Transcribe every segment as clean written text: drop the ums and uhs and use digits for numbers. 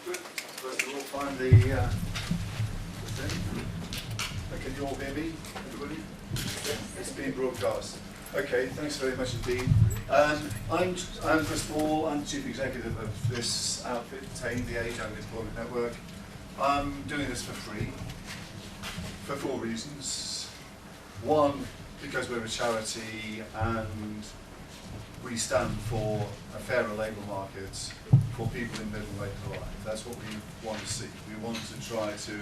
Good. First of all, find the thing. Can you all hear me, everybody? Yeah, it's being broadcast. Okay, thanks very much indeed. I'm Chris Ball. I'm the Chief Executive of this outfit, TAME, the Age and Employment Network. I'm doing this for free, for 4 reasons. One, because we're a charity and we stand for a fairer labour market for people in middle and later life. That's what we want to see. We want to try to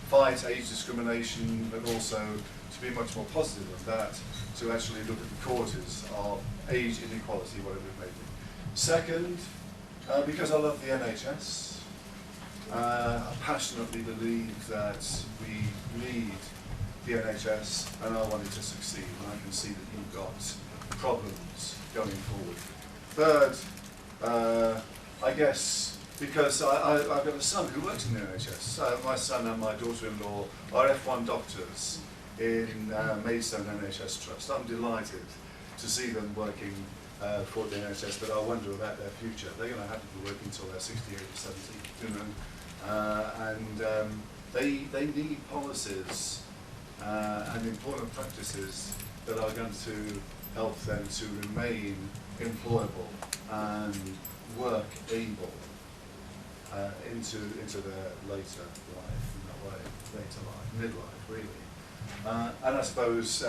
fight age discrimination, but also to be much more positive of that, to actually look at the causes of age inequality, whatever it may be. Second, because I love the NHS. I passionately believe that we need the NHS, and I want it to succeed, and I can see that you've got problems going forward. Third, I guess because I've got a son who works in the NHS. My son and my daughter-in-law are F1 doctors in Maidstone NHS Trust. I'm delighted to see them working for the NHS, but I wonder about their future. They're going to have to be working until they're 68 or 70, you know. They need policies and employment practices that are going to help them to remain employable and work able into their later life, in that way, later life, midlife, really. And I suppose,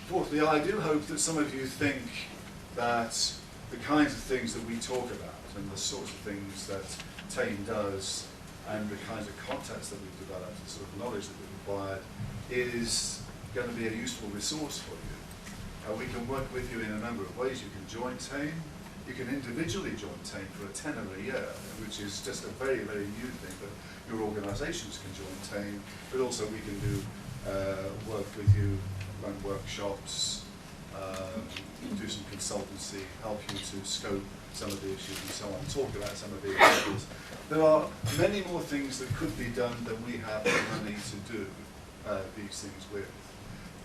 fourthly, I do hope that some of you think that the kinds of things that we talk about and the sorts of things that TAME does and the kinds of contacts that we've developed, the sort of knowledge that we've acquired, is going to be a useful resource for you. We can work with you in a number of ways. You can join TAME. You can individually join TAME for a tenner a year, which is just a very, very new thing, but your organisations can join TAME, but also we can do work with you, run workshops, do some consultancy, help you to scope some of the issues and so on, talk about some of the examples. There are many more things that could be done than we have the money to do these things with.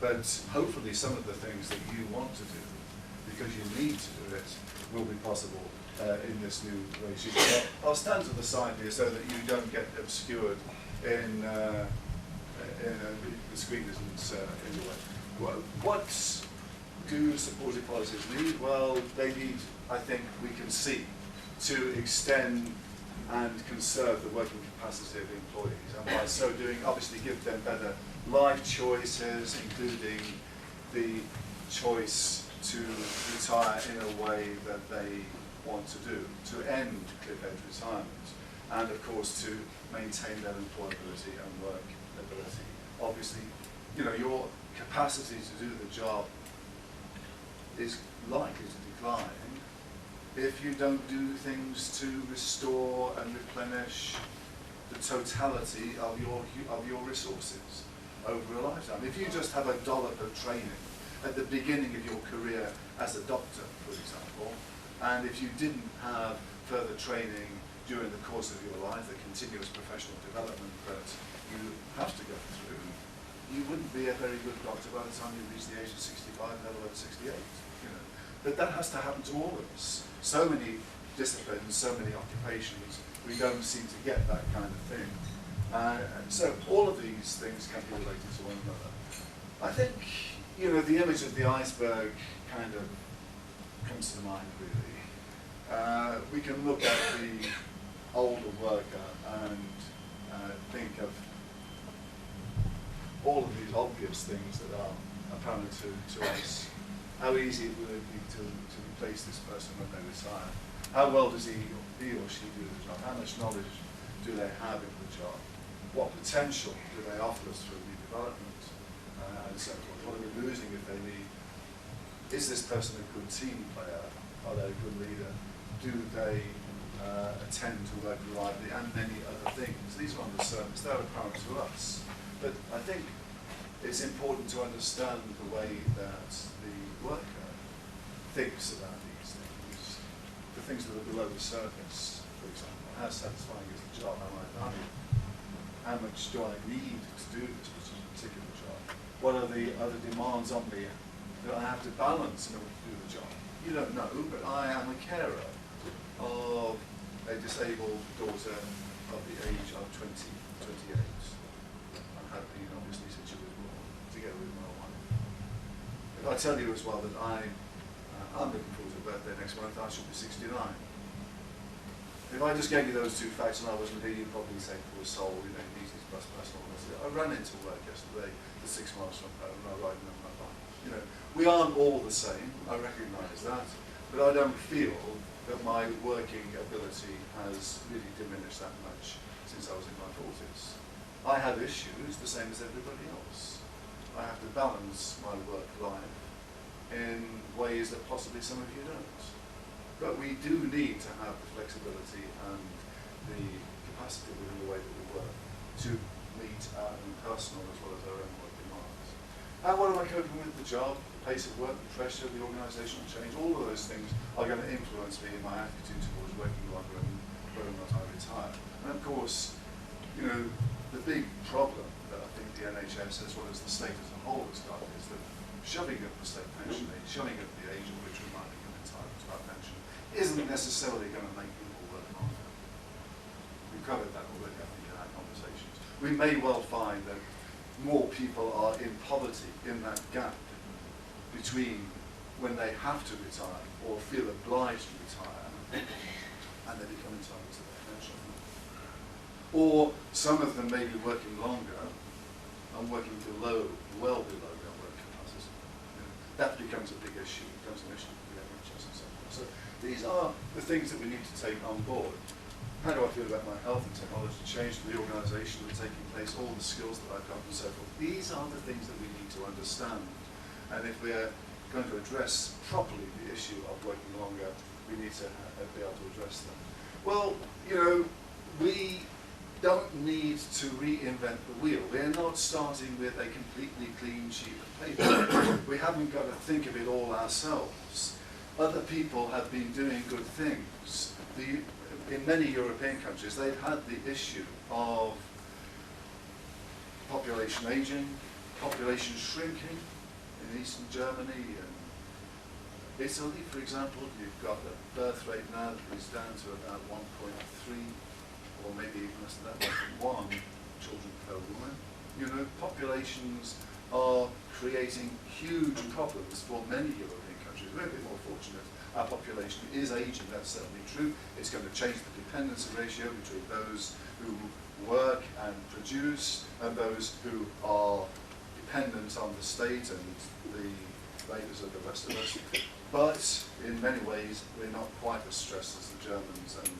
But hopefully some of the things that you want to do, because you need to do it, will be possible in this new regime. I'll stand to the side here so that you don't get obscured in the screen isn't in the way. What do supported policies need? Well, they need, I think we can see, to extend and conserve the working capacity of employees, and by so doing, obviously give them better life choices, including the choice to retire in a way that they want to do, to end cliff-edge retirement, and of course to maintain their employability and workability. Obviously, you know, your capacity to do the job is likely to decline if you don't do things to restore and replenish the totality of your resources over a lifetime. If you just have a dollop of training at the beginning of your career as a doctor, for example, and if you didn't have further training during the course of your life, the continuous professional development that you have to go through, you wouldn't be a very good doctor by the time you reach the age of 65, let alone 68. You know. But that has to happen to all of us. So many disciplines, so many occupations, we don't seem to get that kind of thing. So all of these things can be related to one another. I think, you know, the image of the iceberg kind of comes to mind, really. We can look at the older worker and think of all of these obvious things that are apparent to us. How easy would it be to replace this person when they retire? How well does he or she do the job? How much knowledge do they have in the job? What potential do they offer us for redevelopment and so forth? What are we losing if they leave? Is this person a good team player? Are they a good leader? Do they attend to work reliably? And many other things. These are on the surface, they're apparent to us. But I think it's important to understand the way that the worker thinks about these things, the things that are below the surface, for example. How satisfying is the job? Am I valued? How much do I need to do this particular job? What are the other demands on me that I have to balance in order to do the job? You don't know, but I am a carer of a disabled daughter of the age of 28. And have been obviously since she was born, together with my wife. If I tell you as well that I'm looking forward to a birthday next month, I should be 69. If I just gave you those two facts and I wasn't here, you'd probably say, poor soul, you know, he needs his bus personal. I ran into work yesterday, the 6 miles from home, and I ride on my bike. You know, we aren't all the same, I recognise that, but I don't feel that my working ability has really diminished that much since I was in my 40s. I have issues the same as everybody else. I have to balance my work life in ways that possibly some of you don't. But we do need to have the flexibility and the capacity within the way that we work to meet our own personal as well as our own work demands. And what am I coping with? The job, the pace of work, the pressure, the organisational change, all of those things are going to influence me in my attitude towards working longer and whether or not I retire. And of course, you know, the big problem that I think the NHS as well as the state as a whole has got is that shoving up the state pension age, shoving up the age at which we might become entitled to our pension, isn't necessarily going to make people work longer. We've covered that already, I think, in our conversations. We may well find that more people are in poverty in that gap between when they have to retire or feel obliged to retire and they become entitled to their pension. Or some of them may be working longer and working well below their work capacity. You know, that becomes a big issue, becomes an issue for the NHS and so forth. So these are the things that we need to take on board. How do I feel about my health and technology change, the organisation that's taking place, all the skills that I've got and so forth? These are the things that we need to understand. And if we are going to address properly the issue of working longer, we need to be able to address them. Well, you know, we don't need to reinvent the wheel. We're not starting with a completely clean sheet of paper. We haven't got to think of it all ourselves. Other people have been doing good things. In many European countries, they've had the issue of population ageing, population shrinking in Eastern Germany and Italy, for example. You've got a birth rate now that is down to about 1.3, or maybe even less than that, 1 children per woman. You know, populations are creating huge problems for many European countries. We're a bit more fortunate. Our population is aging, that's certainly true. It's going to change the dependency ratio between those who work and produce and those who are dependent on the state and the labours of the rest of us. But in many ways, we're not quite as stressed as the Germans and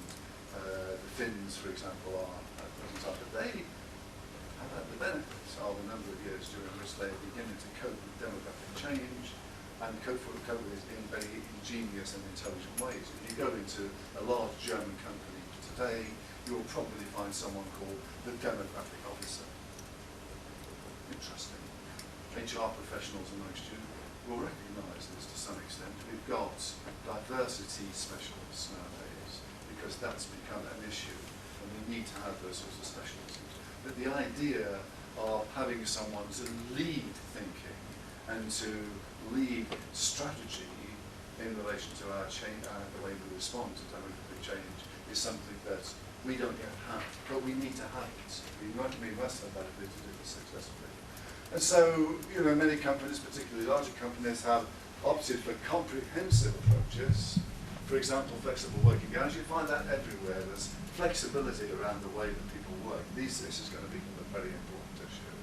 the Finns, for example, are at present time. But they have had the benefits of a number of years during which they are beginning to cope with demographic change and cope with in very ingenious and intelligent ways. If you go into a large German company today, you will probably find someone called the demographic officer. Interesting. HR professionals amongst you will recognise this to some extent. We've got diversity specialists nowadays because that's become an issue and we need to have those sorts of specialisms. But the idea of having someone to lead thinking and to lead strategy in relation to our change, the way we respond to demographic change is something that we don't yet have, but we need to have it. We must have that ability to do this successfully. And so, you know, many companies, particularly larger companies, have opted for comprehensive approaches. For example, flexible working hours. You find that everywhere. There's flexibility around the way that people work. This is going to become a very important issue.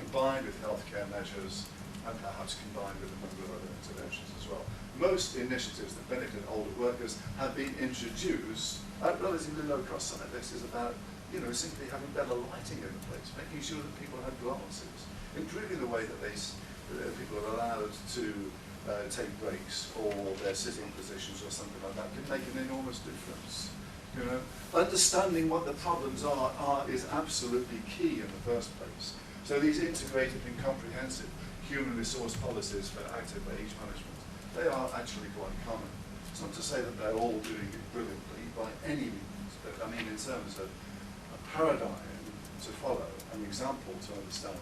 Combined with healthcare measures and perhaps combined with a number of other interventions as well. Most initiatives that benefit older workers have been introduced at relatively low cost. Some of this is about, you know, simply having better lighting in the place, making sure that people have glasses, improving the way that people are allowed to take breaks or their sitting positions or something like that can make an enormous difference. You know, understanding what the problems are is absolutely key in the first place. So these integrated and comprehensive human resource policies for active age management, they are actually quite common. It's not to say that they're all doing it brilliantly by any means, but I mean in terms of a paradigm to follow, an example to understand,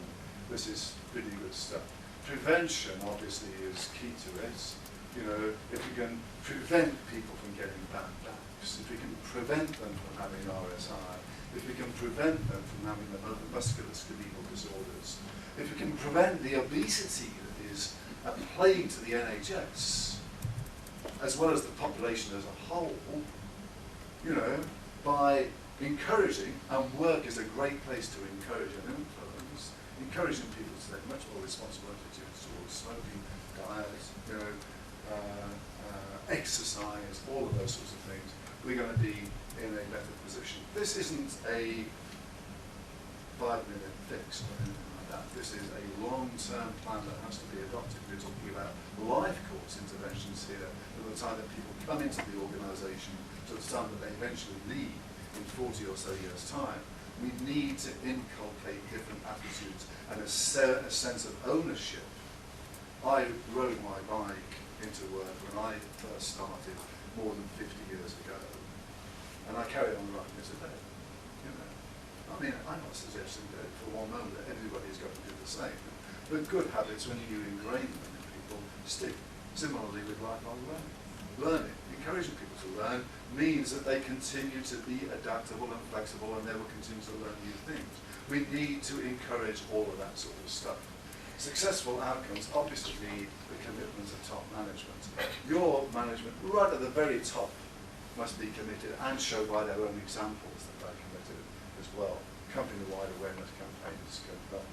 this is pretty good stuff. Prevention obviously is key to it. You know, if we can prevent people from getting bad backs, if we can prevent them from having RSI, if we can prevent them from having the musculoskeletal disorders, if we can prevent the obesity that is a plague to the NHS, as well as the population as a whole, you know, by encouraging, and work is a great place to encourage and influence, encouraging people to take much more responsible attitudes towards smoking, diet, you know, exercise, all of those sorts of things, we're going to be in a better position. This isn't a 5-minute fix or anything like that. This is a long-term plan that has to be adopted. We're talking about life course interventions here from the time that people come into the organisation to the time that they eventually leave in 40 or so years' time. We need to inculcate different attitudes and a sense of ownership. I rode my bike into work when I first started more than 50 years ago, and I carried on riding it today. You know, I mean, I'm not suggesting that for one moment that everybody's got to do the same, but good habits, when you ingrain them in people, stick. Similarly with lifelong learning, encouraging people to learn means that they continue to be adaptable and flexible, and they will continue to learn new things. We need to encourage all of that sort of stuff. Successful outcomes obviously need the commitment of top management. Your management, right at the very top, must be committed and show by their own examples that they're committed as well. Company-wide awareness campaigns go back.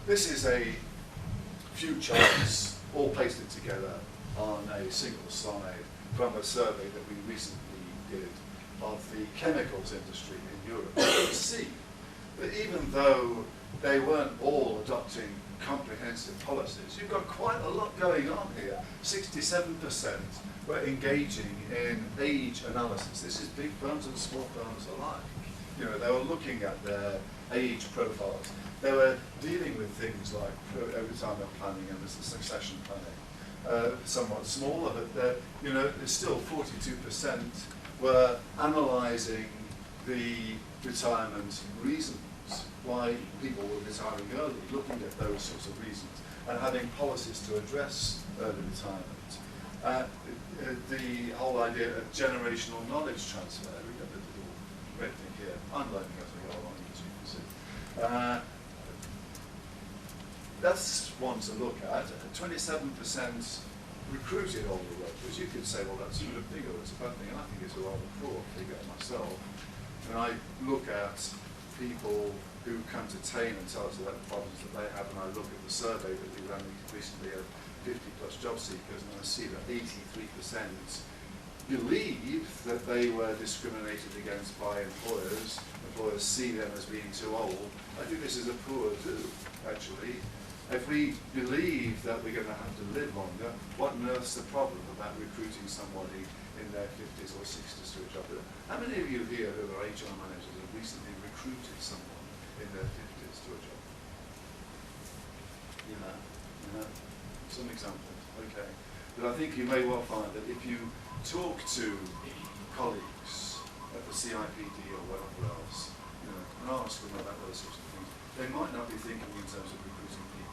This is a few charts all pasted together on a single slide from a survey that we recently did of the chemicals industry in Europe. You can see that even though they weren't all adopting comprehensive policies, you've got quite a lot going on here. 67% were engaging in age analysis. This is big firms and small firms alike. You know, they were looking at their age profiles. They were dealing with things like retirement planning and succession planning. Somewhat smaller, but you know, there's still 42% were analysing the retirement reasons, why people were retiring early, looking at those sorts of reasons, and having policies to address early retirement. The whole idea of generational knowledge transfer, we got the little red thing here, I'm learning as I go along, as you can see. That's one to look at. 27% recruited older workers. You could say, well, that's a good figure, it's a bad thing, and I think it's a rather poor figure myself. When I look at people who come to Tain and tell us about the problems that they have, and I look at the survey that we ran recently of 50+ job seekers, and I see that 83% believe that they were discriminated against by employers. Employers see them as being too old. I think this is a poor do, actually. If we believe that we're going to have to live longer, what on earth's the problem about recruiting somebody in their 50s or 60s to a job? How many of you here who are HR managers have recently recruited someone in their 50s to a job? You know, some examples, okay. But I think you may well find that if you talk to colleagues at the CIPD or whatever else, you know, and ask them about those sorts of things, they might not be thinking in terms of recruiting people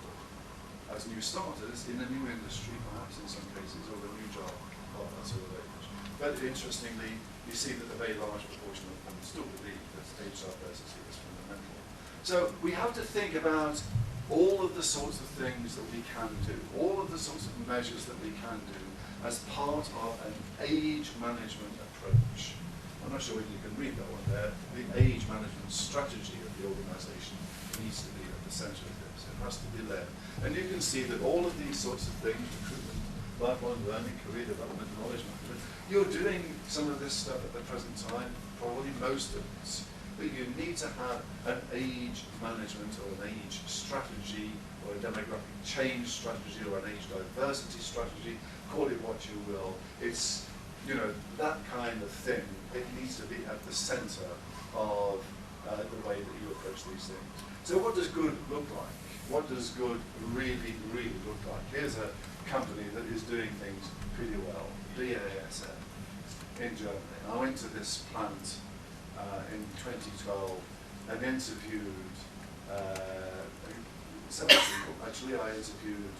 as new starters in a new industry, perhaps in some cases, or a new job of that sort of age. But interestingly, you see that a very large proportion of them still believe that HR diversity is fundamental. So we have to think about all of the sorts of things that we can do, all of the sorts of measures that we can do as part of an age management approach. I'm not sure whether you can read that one there. The age management strategy of the organisation needs to be at the centre of this. It has to be led. And you can see that all of these sorts of things, recruitment, lifelong learning, career development, knowledge management, you're doing some of this stuff at the present time, probably most of it. But you need to have an age management or an age strategy or a demographic change strategy or an age diversity strategy, call it what you will. It's, you know, that kind of thing. It needs to be at the centre of the way that you approach these things. So what does good look like? What does good really, really look like? Here's a company that is doing things pretty well, BASF in Germany. I went to this plant in 2012 and interviewed several people. Actually, I interviewed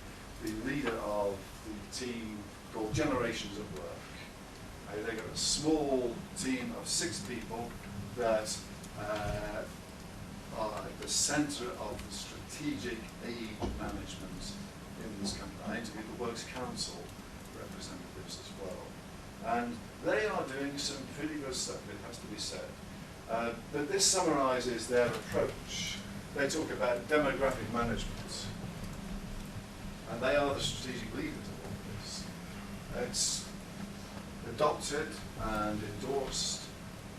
the leader of the team called Generations of Work. They've got a small team of 6 people that are at the centre of the strategic age management in this company. I interviewed the Works Council representatives as well. And they are doing some pretty good stuff, it has to be said. But this summarises their approach. They talk about demographic management. And they are the strategic leaders of all this. It's adopted and endorsed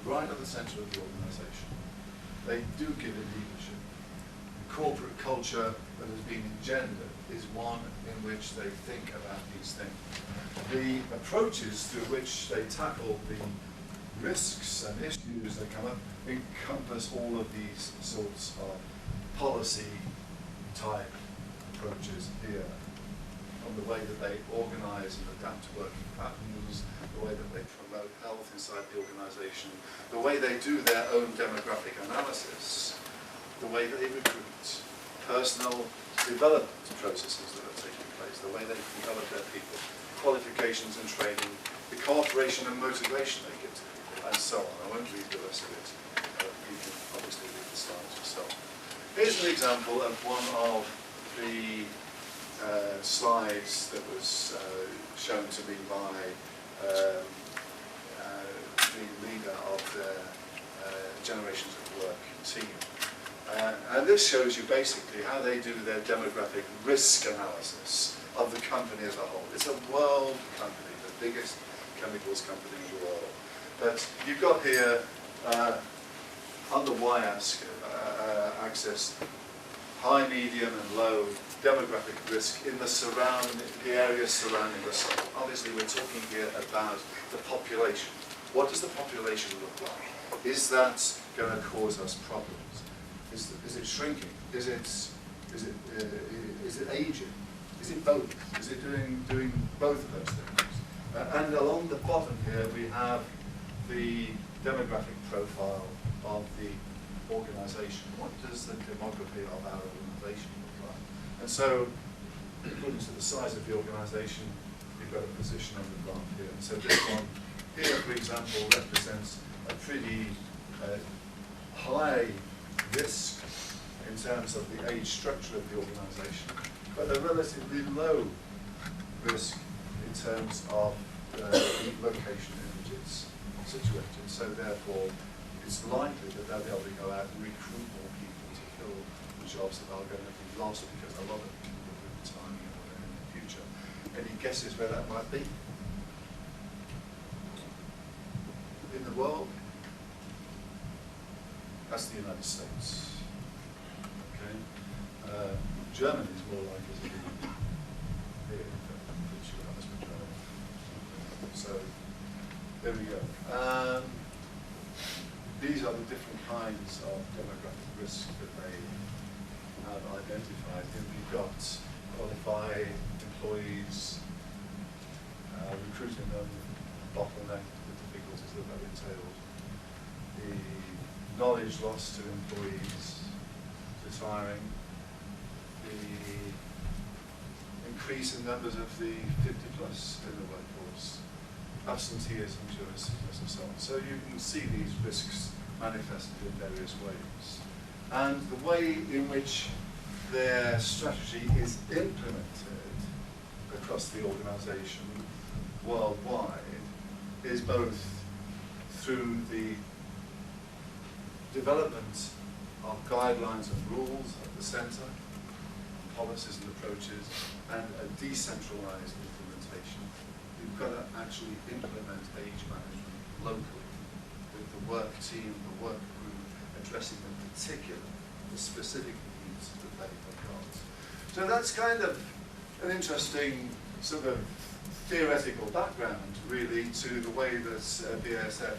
right at the centre of the organisation. They do give it leadership. The corporate culture that has been engendered is one in which they think about these things. The approaches through which they tackle the risks and issues that come up encompass all of these sorts of policy type approaches here. From the way that they organise and adapt to working patterns, the way that they promote health inside the organisation, the way they do their own demographic analysis, the way they recruit, personal development processes that are taking place, the way they develop their people, qualifications and training, the cooperation and motivation they give to people, and so on. I won't read the rest of it. You can obviously read the slides yourself. Here's an example of one of the slides that was shown to me by the leader of the Generations of Work team. And this shows you basically how they do their demographic risk analysis of the company as a whole. It's a world company, the biggest chemicals company in the world. But you've got here, on the y-axis, high, medium and low demographic risk in the areas surrounding the site. Obviously we're talking here about the population. What does the population look like? Is that going to cause us problems? Is it shrinking? Is it aging? Is it both? Is it doing both of those things? And along the bottom here we have the demographic profile of the organisation. What does the demography of our organisation look like? And so, according to the size of the organisation, you've got a position on the graph here. And so this one here, for example, represents a pretty high risk in terms of the age structure of the organisation, but a relatively low risk in terms of the location in which it's situated. So therefore, it's likely that they'll be able to go out and recruit more people to fill the jobs that are going to be lost because a lot of people will be retiring in the future. Any guesses where that might be? In the world? That's the United States. Okay. Germany is more like it here. So there we go. These are the different kinds of demographic risks that they have identified. Here we've got qualified employees, recruiting them, bottleneck, the difficulties that that entails, the knowledge loss to employees retiring, the increase in numbers of the 50 plus in the workforce, absenteeism, sickness and so on. So you can see these risks manifested in various ways. And the way in which their strategy is implemented across the organisation worldwide is both through the development of guidelines and rules at the centre, policies and approaches, and a decentralised implementation. You've got to actually implement age management locally with the work team, the work group, addressing the specific needs that they have got. So that's kind of an interesting sort of theoretical background, really, to the way that BASF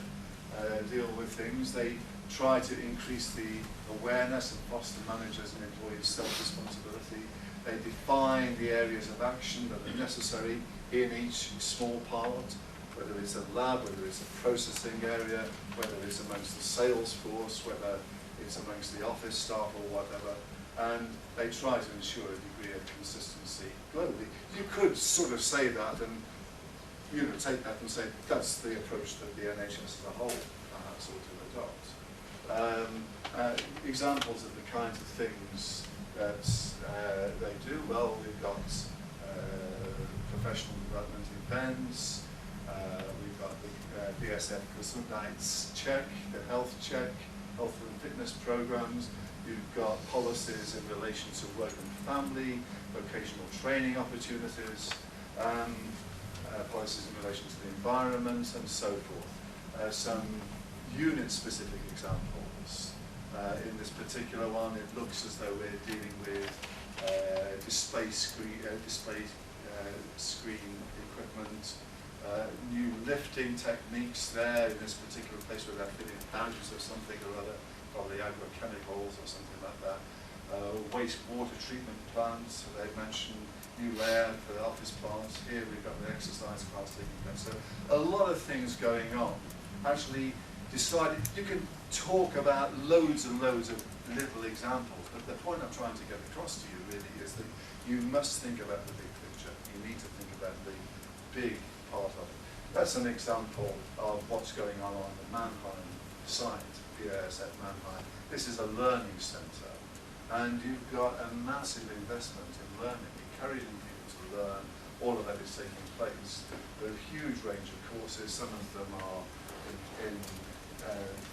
deal with things. They try to increase the awareness and foster managers and employees' self-responsibility. They define the areas of action that are necessary in each small part, whether it's a lab, whether it's a processing area, whether it's amongst the sales force, whether it's amongst the office staff or whatever. And they try to ensure a degree of consistency globally. You could sort of say that and take that and say that's the approach that the NHS as a whole sort of adopt. Examples of the kinds of things that they do, well, we've got professional development events, we've got the BSF Gesundheits check, the health check, health and fitness programs. You've got policies in relation to work and family, vocational training opportunities, policies in relation to the environment, and so forth. Some unit-specific examples. In this particular one, it looks as though we're dealing with display screen equipment, new lifting techniques there in this particular place where they're fitting boundaries of something or other, probably agrochemicals or something like that. Wastewater treatment plants, they mentioned new layout for the office plants. Here we've got the exercise class taking place. So a lot of things going on. Actually decided, you can talk about loads and loads of little examples, but the point I'm trying to get across to you really is that you must think about the big picture. You need to think about the big part of it. That's an example of what's going on the Mannheim site, BASF Mannheim. This is a learning centre, and you've got a massive investment in learning, encouraging people to learn. All of that is taking place. There are a huge range of courses. Some of them are in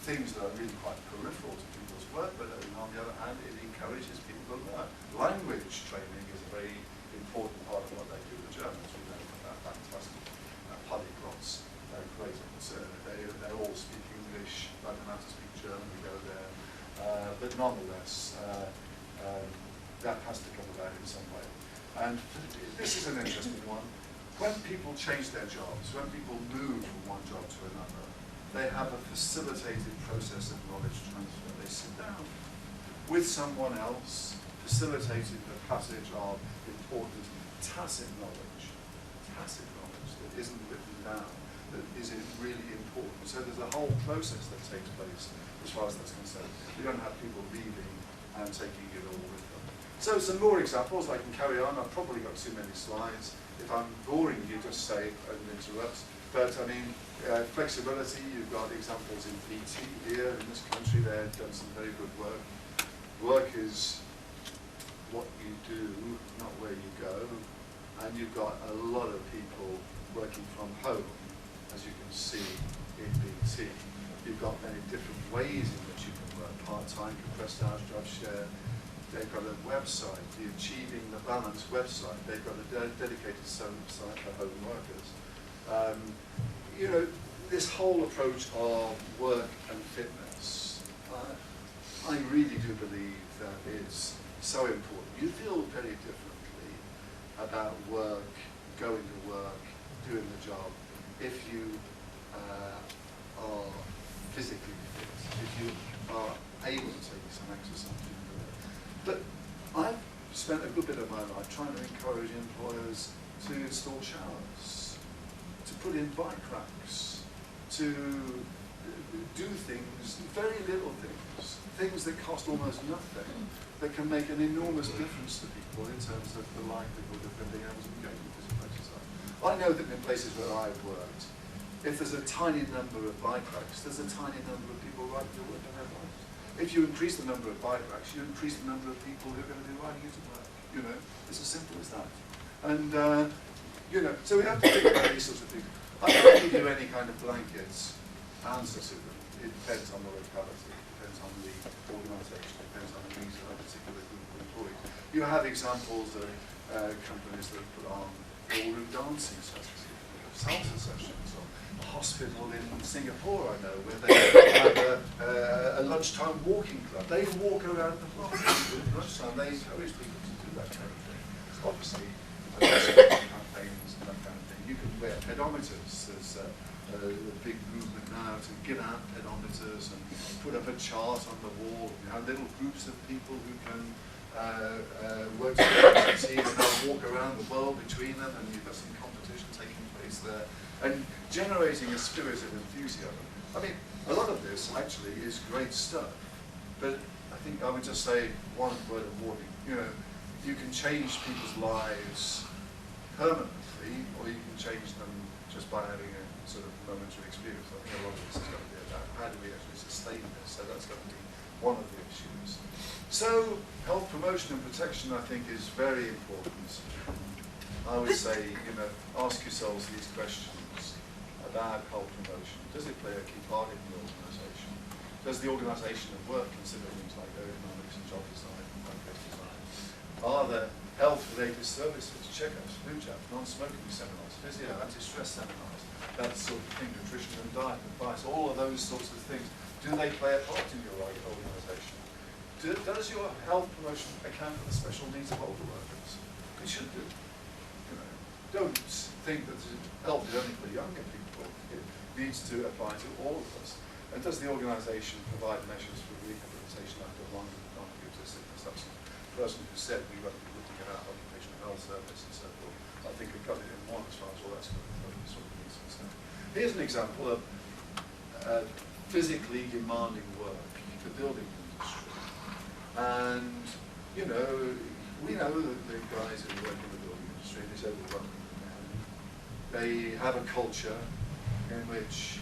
things that are really quite peripheral to people's work, but on the other hand, it encourages people to learn. Language training is a very important part of what they do. The Germans, we know about fantastic polyglots, great. They all speak English, like how to speak German, we go there. But nonetheless, that has to come about in some way. And this is an interesting one. When people change their jobs, when people move from one job to another, they have a facilitated process of knowledge transfer. They sit down with someone else, facilitating the passage of important tacit knowledge that isn't written down, that is really important. So there's a whole process that takes place as far as that's concerned. You don't have people leaving and taking it all with them. So some more examples. I can carry on. I've probably got too many slides. If I'm boring you, just say and interrupt. But I mean, flexibility, you've got examples in BT here in this country. They've done some very good work. Work is what you do, not where you go. And you've got a lot of people working from home, as you can see in BT. You've got many different ways in which you can work, part-time, compressed hours, job share. They've got a website, the Achieving the Balance website. They've got a dedicated site for home workers. This whole approach of work and fitness, I really do believe that it's so important. You feel very differently about work, going to work, doing the job, if you are physically fit, if you are able to take some exercise. But I've spent a good bit of my life trying to encourage employers to install showers, to put in bike racks, to do things, very little things that cost almost nothing, that can make an enormous difference to people in terms of the likelihood of them being able to engage in physical exercise. I know that in places where I've worked, if there's a tiny number of bike racks, there's a tiny number of people riding to work in their bikes. If you increase the number of bike racks, you increase the number of people who are going to be riding into work. It's as simple as that. And so we have to think about these sorts of things. I can't give you any kind of blanket answer to them. It depends on the locality, it depends on the organisation, it depends on the needs of a particular group of employees. You have examples of companies that put on ballroom dancing sessions, salsa sessions, or a hospital in Singapore, I know, where they have a lunchtime walking club. They walk around the block at lunchtime. They encourage people to do that kind of thing. Obviously, campaigns and that kind of thing. You can wear pedometers. There's a big movement now to give out pedometers and put up a chart on the wall. You have little groups of people who can work together as a team and walk around the world between them, and you've got some competition taking place there. And generating a spirit of enthusiasm. I mean, a lot of this actually is great stuff, but I think I would just say one word of warning. You can change people's lives permanently, or you can change them just just by having a sort of momentary experience. I think a lot of this is going to be about how do we actually sustain this. So that's going to be one of the issues. So health promotion and protection, I think, is very important. I would say, ask yourselves these questions about health promotion. Does it play a key part in the organisation? Does the organisation of work consider things like ergonomics and job design and workplace design? Are there health-related services, checkups, flu jabs, non-smoking seminars, physio, anti-stress seminars, that sort of thing, nutrition and diet advice, all of those sorts of things? Do they play a part in your organisation? Does your health promotion account for the special needs of older workers? It should do. Don't think that health is only for younger people. It needs to apply to all of us. And does the organisation provide measures for rehabilitation after a long due to sickness? That's the person who said we won't be looking at our occupational health service and so forth. I think we've got it in one as far as all that's sort of needs concerned. Here's an example of physically demanding work, the building industry. And, we know that the guys who work in the building industry, this overwhelming. They have a culture in which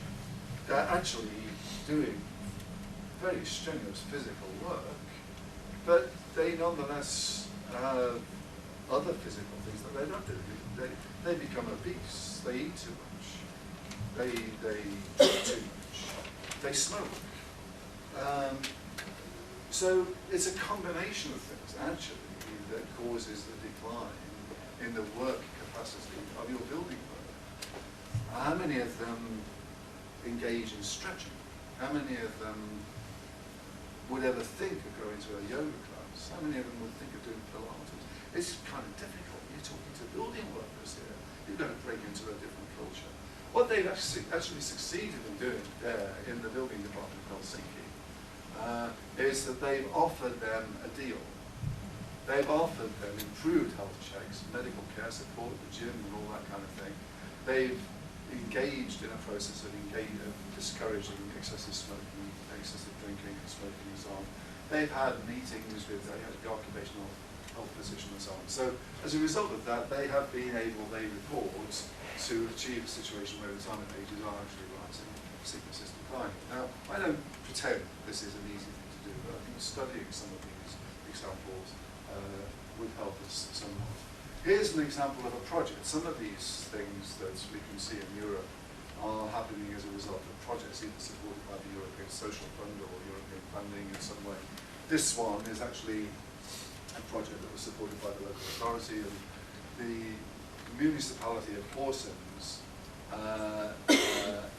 they're actually doing very strenuous physical work, but they nonetheless have other physical things that they don't do. They become obese, they eat too much, they drink too much, they smoke. So it's a combination of things, actually, that causes the decline in the work capacity of your building work. How many of them engage in stretching? How many of them would ever think of going to a yoga class? How many of them would think of doing Pilates? It's kind of difficult. You're talking to building workers here. You're going to break into a different culture. What they've actually succeeded in doing there in the building department of Helsinki is that they've offered them a deal. They've offered them improved health checks, medical care support, the gym and all that kind of thing. They've engaged in a process of discouraging excessive smoking, excessive drinking, and smoking and so on. They've had meetings with the occupational health physician and so on. So as a result of that, they have been able, they report, to achieve a situation where retirement ages are actually rising, sickness is declining. Now, I don't pretend this is an easy thing to do, but I think studying some of these examples would help us somewhat. Here's an example of a project. Some of these things that we can see in Europe are happening as a result of projects either supported by the European Social Fund or European funding in some way. This one is actually a project that was supported by the local authority, and the municipality of Horsens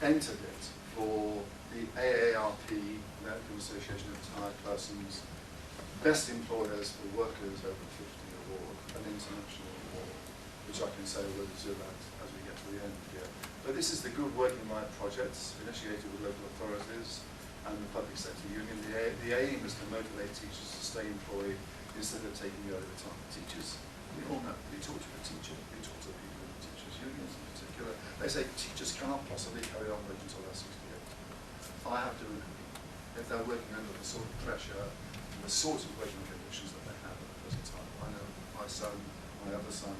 entered it for the AARP, American Association of Retired Persons, Best Employers for Workers Over 50 award, an international award, which I can say we'll do that as we get to the end here. But this is the Good Working Life project, initiated with local authorities and the public sector union. The aim is to motivate teachers to stay employed instead of taking early retirement. Teachers, we all know, we talk to a teacher, we talk to people in the teachers' unions in particular, they say teachers cannot possibly carry on working until they're 68. I have to agree. If they're working under the sort of pressure and the sorts of working conditions that they have at the present time. I know my son, my other son,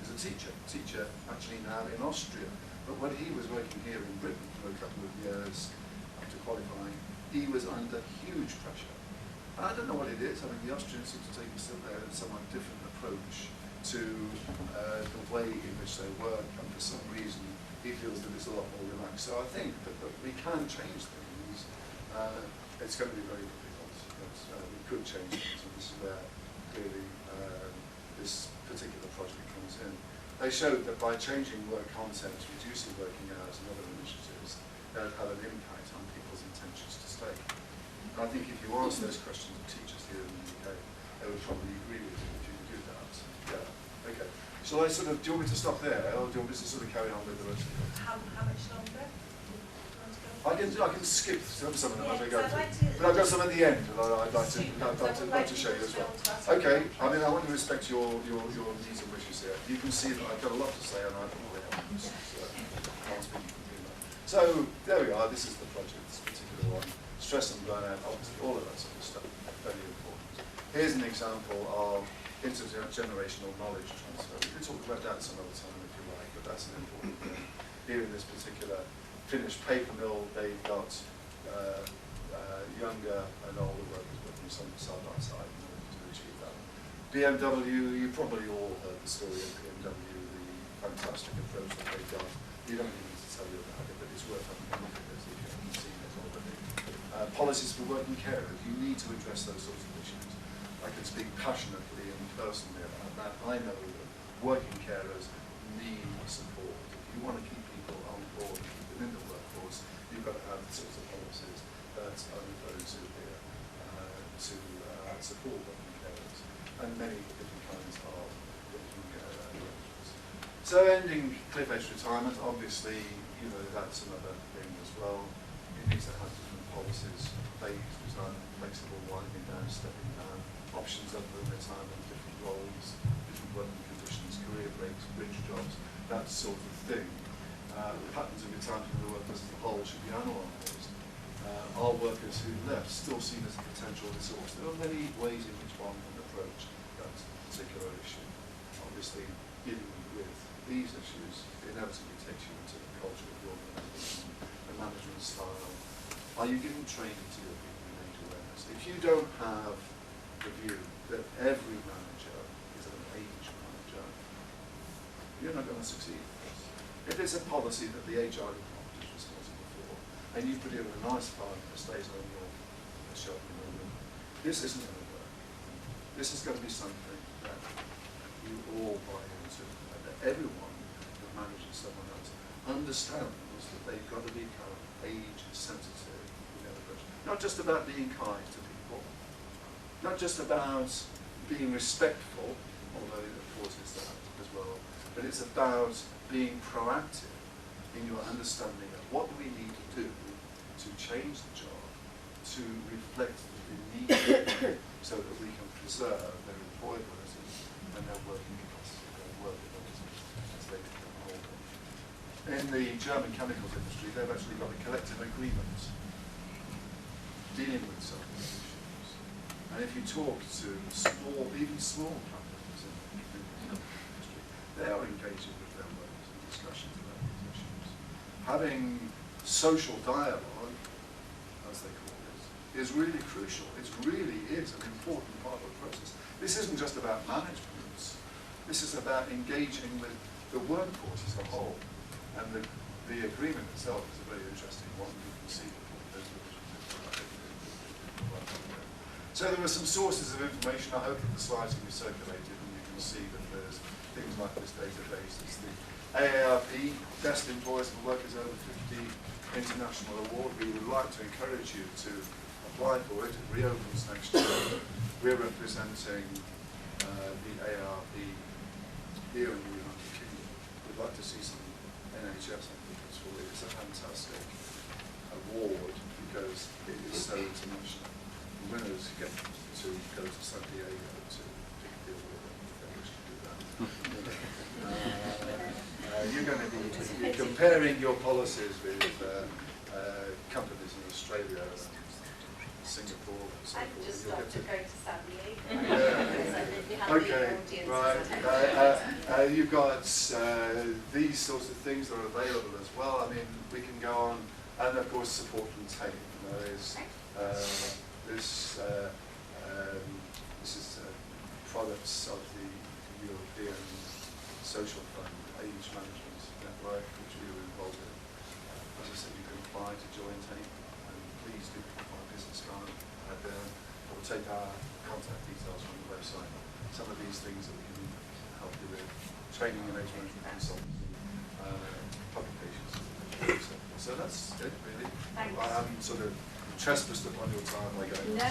is a teacher actually now in Austria. But when he was working here in Britain for a couple of years after qualifying, he was under huge pressure. And I don't know what it is. I mean, the Austrians seem to take a somewhat different approach to the way in which they work, and for some reason he feels that it's a lot more relaxed. So I think that we can change things. It's going to be very difficult, but we could change things, and this is where clearly this particular project comes in. They showed that by changing work content, reducing working hours and other initiatives, that had an impact on people's intentions to stay. I think if you ask those questions of teachers here in the UK, they would probably agree with you if you could do that. Yeah. Okay. Shall I do you want me to stop there, or do you want me to sort of carry on with the rest of it? How much longer? I can skip some of them as we go through. Like but I've got some at the end that I'd like to show you as well. Okay, I mean, I want to respect your needs and wishes here. You can see that I've got a lot to say, and I don't really have to can't speak to that. So, there we are, this is the project, this particular one. Stress and burnout, obviously, all of that sort of stuff, very important. Here's an example of intergenerational knowledge transfer. We can talk about that some other time if you like, but that's an important thing. Here in this particular Finnish paper mill, they've got younger and older workers working side by side in order to achieve that. BMW, you probably all heard the story of BMW, the fantastic approach that they've done. You don't need me to tell you about it, but it's worth having a look at it if you haven't seen it already. Policies for working carers, you need to address those sorts of issues. I can speak passionately and personally about that. I know that working carers need support. If you want to keep people on board, keep them in the workforce, you've got to have the sorts of policies that are those who are here to support working carers, and many different kinds of working arrangements. So ending cliff-edge retirement, obviously, you know, that's another thing as well. It needs to have different policies, phased, design, flexible, winding down, stepping down, options other than retirement, different roles, different working conditions, career breaks, bridge jobs, that sort of thing. The patterns of retirement in the workforce as a whole should be analysed. Are workers who left still seen as a potential resource? There are many ways in which one can approach that particular issue. Obviously, dealing with these issues inevitably takes you into the culture of the organisation, the management style. Are you giving training to your people in age awareness? If you don't have the view that every manager is an age manager, you're not going to succeed. If it's a policy that the HR department is responsible for, and you put it in a nice file that stays on your shelf in your room, this isn't going to work. This is going to be something that you all buy into, and that everyone who manages someone else understands that they've got to become age sensitive in their approach. Not just about being kind to people, not just about being respectful, although of course it's that as well, but it's about being proactive in your understanding of what do we need to do to change the job to reflect the need so that we can preserve their employability and their working capacity, their workability as they become older. In the German chemicals industry, they've actually got a collective agreement dealing with some of these issues. And if you talk to even small companies in the chemical industry, they are engaging with their workers in discussions about these issues. Having social dialogue, as they call it, is really crucial. It really is an important part of the process. This isn't just about management. This is about engaging with the workforce as a whole. And the agreement itself is a very interesting one. You can see so there are some sources of information. I hope that the slides can be circulated and you can see that there's things like this database. It's the AARP, Best Employers for Workers Over 50 International Award. We would like to encourage you to apply for it. It reopens next year. We're representing the AARP here in the United Kingdom. We'd like to see some NHS applicants for it. It's a fantastic award because it is so international. The winners get to go to San Diego to deal with it if they wish to do that. You're going to be comparing your policies with companies in Australia, Singapore, and so I've forth. just stopped to go to San Diego. Yeah. Okay, right. You've got these sorts of things that are available as well. I mean, we can go on, and of course, support from TAPE. This is products of the European Social Fund Age Management Network, which we were involved in. As I said, you can apply to join TAPE, and please do put my business card there, or take our contact details from the website. Some of these things that we can help you with, training and age management consultancy, publications. So that's it, really. Thanks. I haven't sort of trespassed upon your time by going. No,